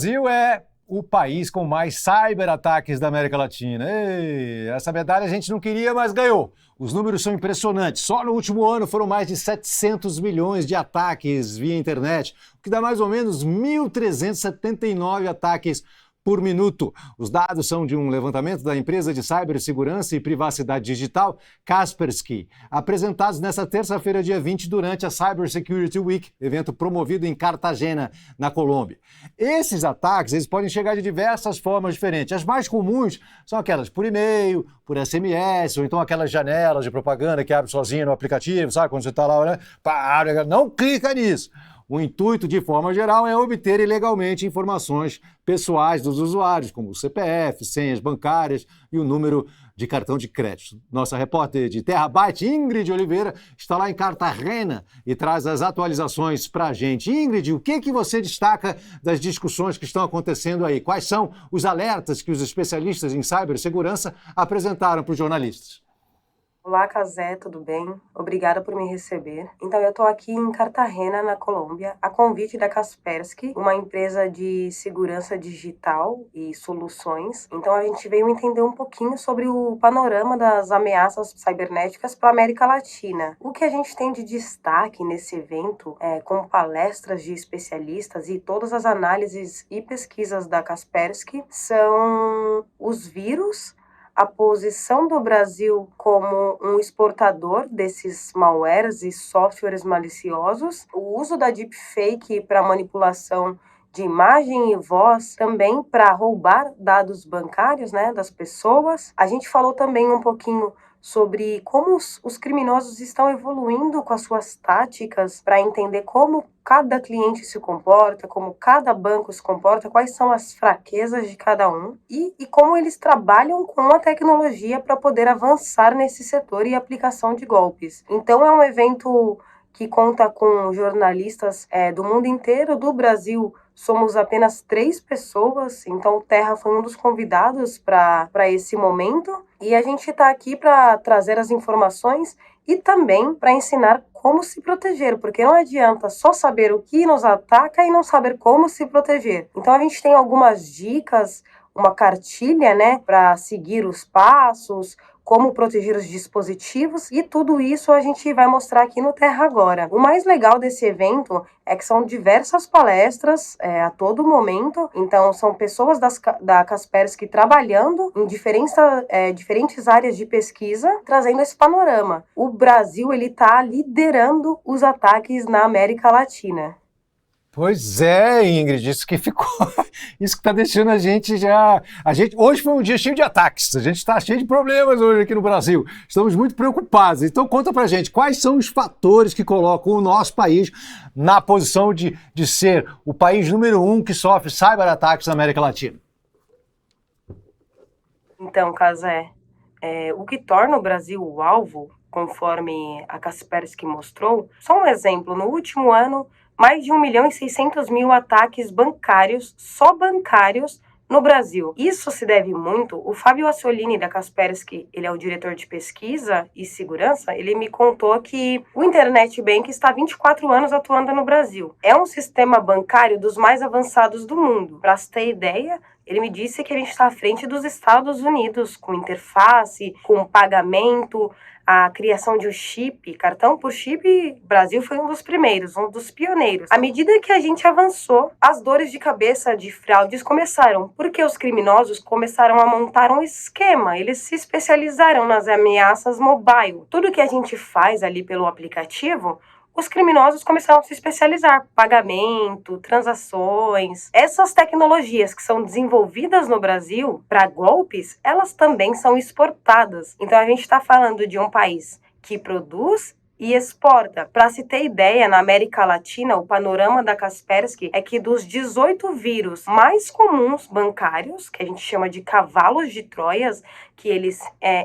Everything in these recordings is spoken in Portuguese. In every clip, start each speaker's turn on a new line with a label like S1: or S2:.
S1: Brasil é o país com mais cyberataques da América Latina. Ei, essa medalha a gente não queria, mas ganhou. Os números são impressionantes. Só no último ano foram mais de 700 milhões de ataques via internet, o que dá mais ou menos 1.379 ataques por minuto. Os dados são de um levantamento da empresa de cibersegurança e privacidade digital Kaspersky, apresentados nesta terça-feira, dia 20, durante a Cyber Security Week, evento promovido em Cartagena, na Colômbia. Esses ataques eles podem chegar de diversas formas diferentes. As mais comuns são aquelas por e-mail, por SMS, ou então aquelas janelas de propaganda que abre sozinha no aplicativo, sabe? Quando você está lá olhando, não clica nisso. O intuito, de forma geral, é obter ilegalmente informações pessoais dos usuários, como o CPF, senhas bancárias e o número de cartão de crédito. Nossa repórter de Terabyte, Ingrid Oliveira, está lá em Cartagena e traz as atualizações para a gente. Ingrid, o que você destaca das discussões que estão acontecendo aí? Quais são os alertas que os especialistas em cibersegurança apresentaram para os jornalistas?
S2: Olá, Cazé, tudo bem? Obrigada por me receber. Então, eu estou aqui em Cartagena, na Colômbia, a convite da Kaspersky, uma empresa de segurança digital e soluções. Então, a gente veio entender um pouquinho sobre o panorama das ameaças cibernéticas para a América Latina. O que a gente tem de destaque nesse evento, com palestras de especialistas e todas as análises e pesquisas da Kaspersky, são os vírus, a posição do Brasil como um exportador desses malwares e softwares maliciosos, o uso da deepfake para manipulação de imagem e voz, também para roubar dados bancários, né, das pessoas. A gente falou também um pouquinho sobre como os criminosos estão evoluindo com as suas táticas para entender como cada cliente se comporta, como cada banco se comporta, quais são as fraquezas de cada um e como eles trabalham com a tecnologia para poder avançar nesse setor e aplicação de golpes. Então é um evento que conta com jornalistas do mundo inteiro. Do Brasil somos apenas 3 pessoas, então o Terra foi um dos convidados para esse momento. E a gente está aqui para trazer as informações e também para ensinar como se proteger, porque não adianta só saber o que nos ataca e não saber como se proteger. Então a gente tem algumas dicas, uma cartilha, né, para seguir os passos, como proteger os dispositivos, e tudo isso a gente vai mostrar aqui no Terra Agora. O mais legal desse evento é que são diversas palestras a todo momento, então são pessoas da Kaspersky trabalhando em diferentes áreas de pesquisa, trazendo esse panorama. O Brasil ele está liderando os ataques na América Latina.
S1: Pois é, Ingrid, isso que ficou, isso que está deixando a gente hoje foi um dia cheio de ataques, a gente está cheio de problemas hoje aqui no Brasil, estamos muito preocupados. Então conta pra gente, quais são os fatores que colocam o nosso país na posição de ser o país número 1 que sofre cyberataques na América Latina?
S2: Então, Cazé, o que torna o Brasil o alvo, conforme a Kaspersky mostrou, só um exemplo, no último ano, mais de 1.600.000 ataques bancários, só bancários, no Brasil. Isso se deve muito, o Fábio Assolini da Kaspersky, ele é o diretor de pesquisa e segurança, ele me contou que o Internet Bank está há 24 anos atuando no Brasil. É um sistema bancário dos mais avançados do mundo. Para você ter ideia, ele me disse que a gente está à frente dos Estados Unidos, com interface, com pagamento, a criação de um chip, cartão por chip. O Brasil foi um dos primeiros, um dos pioneiros. À medida que a gente avançou, as dores de cabeça de fraudes começaram, porque os criminosos começaram a montar um esquema, eles se especializaram nas ameaças mobile. Tudo que a gente faz ali pelo aplicativo, os criminosos começaram a se especializar, pagamento, transações. Essas tecnologias que são desenvolvidas no Brasil para golpes, elas também são exportadas. Então a gente está falando de um país que produz e exporta. Para se ter ideia, na América Latina, o panorama da Kaspersky é que dos 18 vírus mais comuns bancários, que a gente chama de cavalos de Troias, que eles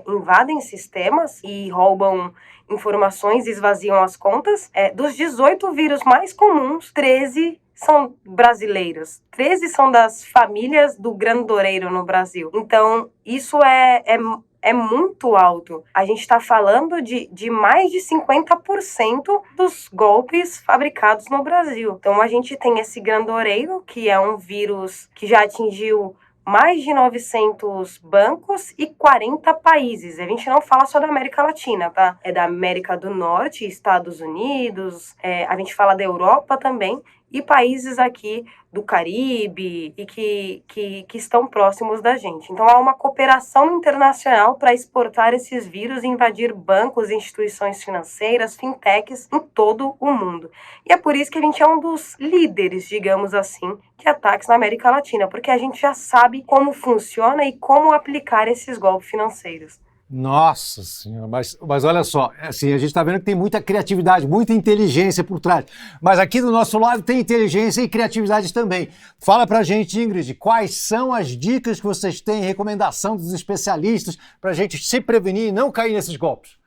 S2: invadem sistemas e roubam informações e esvaziam as contas, dos 18 vírus mais comuns, 13 são brasileiros. 13 são das famílias do grandoreiro no Brasil. Então, isso é é muito alto. A gente está falando de mais de 50% dos golpes fabricados no Brasil. Então, a gente tem esse grandoreiro, que é um vírus que já atingiu mais de 900 bancos e 40 países. A gente não fala só da América Latina, tá? É da América do Norte, Estados Unidos, a gente fala da Europa também, e países aqui do Caribe e que estão próximos da gente. Então, há uma cooperação internacional para exportar esses vírus e invadir bancos, instituições financeiras, fintechs em todo o mundo. E é por isso que a gente é um dos líderes, digamos assim, de ataques na América Latina, porque a gente já sabe como funciona e como aplicar esses golpes financeiros.
S1: Nossa senhora, mas olha só, assim, a gente está vendo que tem muita criatividade, muita inteligência por trás, mas aqui do nosso lado tem inteligência e criatividade também. Fala pra gente, Ingrid, quais são as dicas que vocês têm, recomendação dos especialistas para a gente se prevenir e não cair nesses golpes?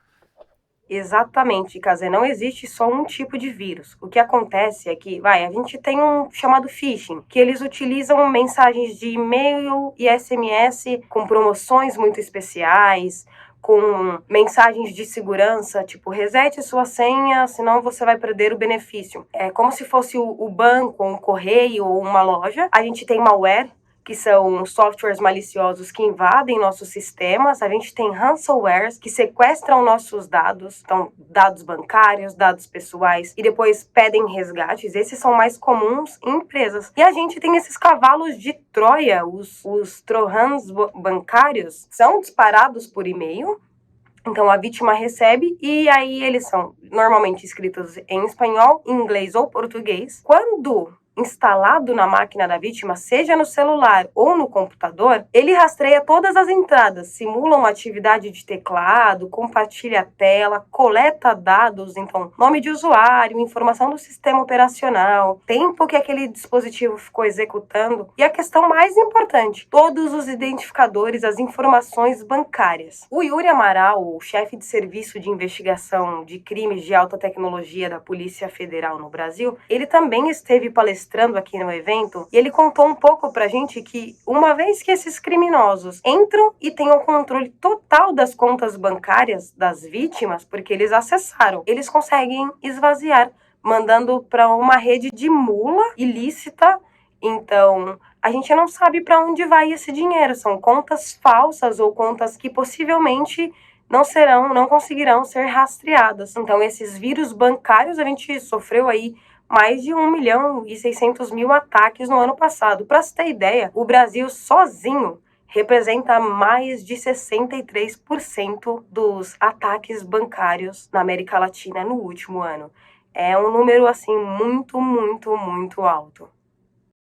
S2: Exatamente, Kazé, não existe só um tipo de vírus. O que acontece é que, a gente tem um chamado phishing, que eles utilizam mensagens de e-mail e SMS com promoções muito especiais, com mensagens de segurança, tipo, resete sua senha, senão você vai perder o benefício. É como se fosse o banco, um correio ou uma loja. A gente tem malware, que são softwares maliciosos que invadem nossos sistemas. A gente tem ransomwares, que sequestram nossos dados, então dados bancários, dados pessoais, e depois pedem resgates. Esses são mais comuns em empresas. E a gente tem esses cavalos de Troia, os trojans bancários, são disparados por e-mail. Então, a vítima recebe e aí eles são normalmente escritos em espanhol, inglês ou português. Quando instalado na máquina da vítima, seja no celular ou no computador, ele rastreia todas as entradas, simula uma atividade de teclado, compartilha a tela, coleta dados, então nome de usuário, informação do sistema operacional, tempo que aquele dispositivo ficou executando e a questão mais importante, todos os identificadores, as informações bancárias. O Yuri Amaral, o chefe de serviço de investigação de crimes de alta tecnologia da Polícia Federal no Brasil, ele também esteve palestrando aqui no evento, e ele contou um pouco pra gente que uma vez que esses criminosos entram e têm o controle total das contas bancárias das vítimas, porque eles acessaram, eles conseguem esvaziar, mandando para uma rede de mula ilícita. Então, a gente não sabe para onde vai esse dinheiro, são contas falsas ou contas que possivelmente não conseguirão ser rastreadas. Então, esses vírus bancários, a gente sofreu aí mais de 1.600.000 ataques no ano passado. Para você ter ideia, o Brasil sozinho representa mais de 63% dos ataques bancários na América Latina no último ano. É um número, assim, muito, muito, muito alto.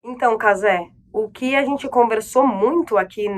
S2: Então, Kazé, o que a gente conversou muito aqui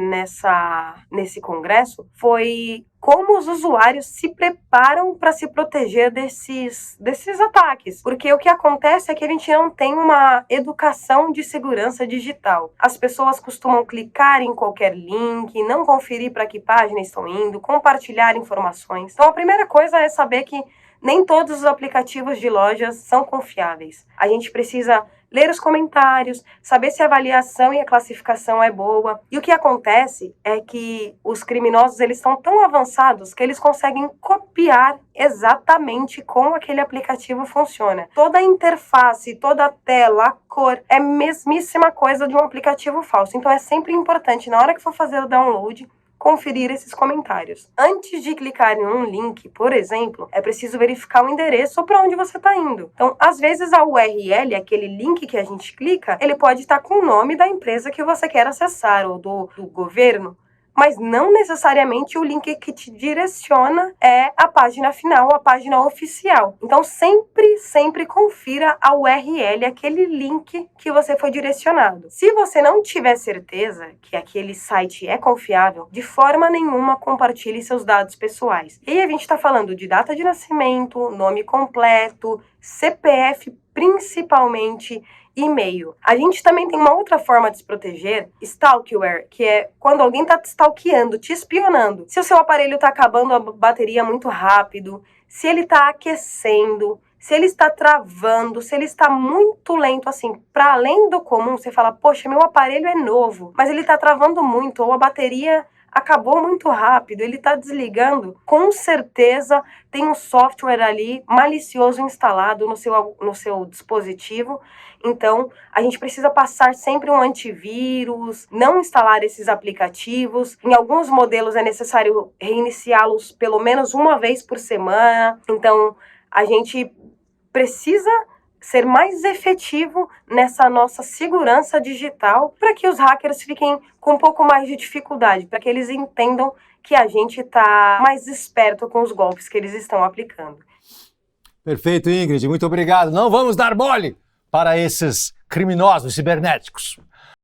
S2: nesse congresso foi como os usuários se preparam para se proteger desses ataques. Porque o que acontece é que a gente não tem uma educação de segurança digital. As pessoas costumam clicar em qualquer link, não conferir para que página estão indo, compartilhar informações. Então, a primeira coisa é saber que nem todos os aplicativos de lojas são confiáveis. A gente precisa ler os comentários, saber se a avaliação e a classificação é boa. E o que acontece é que os criminosos eles são tão avançados que eles conseguem copiar exatamente como aquele aplicativo funciona. Toda a interface, toda a tela, a cor, é a mesmíssima coisa de um aplicativo falso. Então é sempre importante, na hora que for fazer o download, conferir esses comentários. Antes de clicar em um link, por exemplo, é preciso verificar o endereço ou para onde você está indo. Então, às vezes a URL, aquele link que a gente clica, ele pode estar com o nome da empresa que você quer acessar ou do governo, mas não necessariamente o link que te direciona é a página final, a página oficial. Então, sempre confira a URL, aquele link que você foi direcionado. Se você não tiver certeza que aquele site é confiável, de forma nenhuma compartilhe seus dados pessoais. E aí a gente está falando de data de nascimento, nome completo, CPF principalmente, e-mail. A gente também tem uma outra forma de se proteger, stalkerware, que é quando alguém está te stalkeando, te espionando. Se o seu aparelho está acabando a bateria muito rápido, se ele está aquecendo, se ele está travando, se ele está muito lento, assim, para além do comum, você fala, poxa, meu aparelho é novo, mas ele está travando muito, ou a bateria acabou muito rápido, ele está desligando, com certeza tem um software ali malicioso instalado no seu dispositivo. Então, a gente precisa passar sempre um antivírus, não instalar esses aplicativos. Em alguns modelos é necessário reiniciá-los pelo menos uma vez por semana. Então, a gente precisa ser mais efetivo nessa nossa segurança digital para que os hackers fiquem com um pouco mais de dificuldade, para que eles entendam que a gente está mais esperto com os golpes que eles estão aplicando.
S1: Perfeito, Ingrid. Muito obrigado. Não vamos dar mole para esses criminosos cibernéticos.